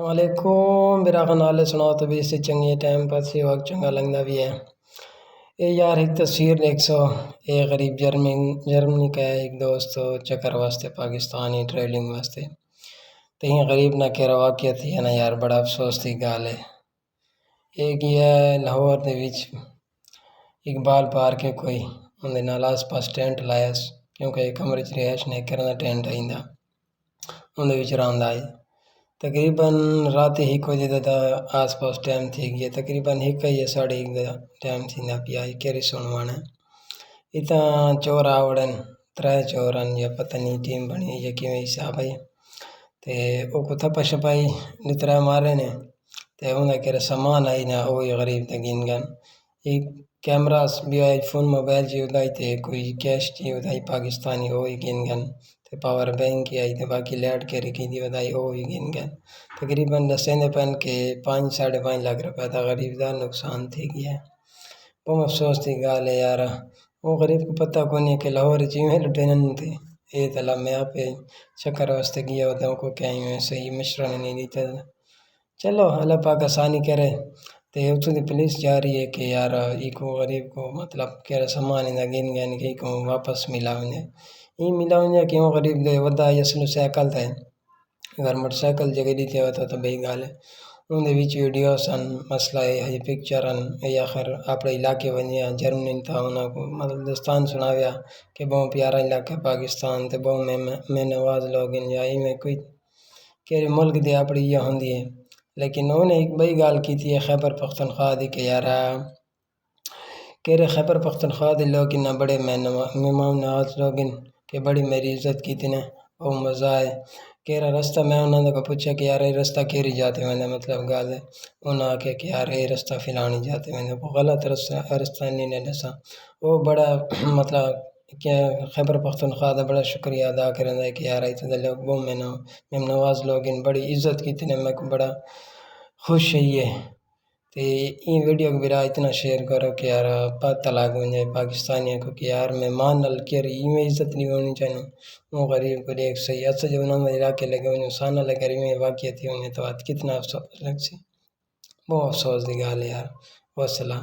वालेकुम मेरा नाले सुनाओ तो भी इससे चंगे टाइम पास ही वक्त चंगा लगता भी है। ये यार एक तस्वीर देख सो, एक गरीब जर्मनी का है एक दोस्त तो चक्कर वास्ते पाकिस्तानी ट्रेवलिंग वास्ते तो ये गरीब ना कह वाक़िया थी है ना यार, बड़ा अफसोस की गाल है। एक ये लाहौर दे विच इकबाल पार्क है कोई उनके नाल आस पास टेंट लाया क्योंकि एक कमरे च रिहायश नहीं करना टेंट आइंदा उनके विच रौंदा है। तकरीबन रात ही को दा आस पास टाइम थी गया, तकरीबन एक या साढ़े एक टाइम थी ना पिया केरी सुनवाना इतना चोर आवड़न त्रै चोरन या पता नहीं टीम बनी या किवें हिसाब है ते ओ को थप्पा छपाई नितरा मारे ने ते उन्हें केरे सामान आई ना ओ गरीब ते गिन गन एक कैमरा भी आई फोन मोबाइल जी उदाई ते कोई कैश जी उदाई पाकिस्तानी ओ गिन गन ते पावर बैंक की आई ते बाकी लाइट के रखी दी उदाई ओ गिन गन तकरीबन दसेंदे पन के 5-5.5 लाख रुपए का गरीब का नुकसान थी गया। बहुत अफसोस की गाल है यार, वो गरीब को पता को नहीं कि लाहौर जिमें लुटेन थे ये तला मैं आप चक्कर वास्ते गया होता को क्या ही सही मशरा नहीं देता। चलो अल्लाह पाक आसानी करे ते उत्थों दी पुलिस जा रही है कि यार इको गरीब को मतलब क्या सामान इन्हें गिन गन के को वापस मिला उन्हें ये मिला उन्हें क्यों गरीब दे वदा यसनु साइकिल थे अगर मोटरसाइकिल जगह दी थे तो बई गाल है उनके विच वीडियो सन मसला है हज पिक्चर या खैर अपने इलाके वने जर्मनी था उनको मतलब दोस्तान सुनाव्या कि बहुत प्यारा इलाका पाकिस्तान ते बहुत में नवाज लोग या इवें कोई के मुल्क दे अपनी ये होंदी है। लेकिन उन्हें एक बई गाल की थी खैबर पख्तनख्वा दी के यार केरे खैबर पख्तनख्वा दे लोग इन्ना बड़े मेहमान नवाज लोग के बड़ी मेरी इज्जत की थी और मज़ा है केरा रास्ता मैं उन्होंने को पूछा कि यार ये रास्ता केरी जाते मैंने मतलब गाल है उन्हें आके कि यार ये रास्ता फिलानी जाते मैंने को गलत रास्ता नहीं दसा वो बड़ा मतलब क्या खैबर पख्तनख्वा दा बड़ा शुक्रिया अदा करना है कि यार इतने लोग वो मैं नवाज लोग इन बड़ी इज्जत की थी मैं को बड़ा खुश है ये ते ये वीडियो को मेरा इतना शेयर करो कि यार पता लग जाए पाकिस्तानियों को कि यार मेहमान नल के में इज्जत नहीं होनी चाहिए वो गरीब को देख सही अच्छा जब उन्होंने इलाके लगे उन्हें साना लगे में वाक़िया थी उन्हें तो कितना अफसोस लग सी बहुत अफसोस की गाल यार वसला।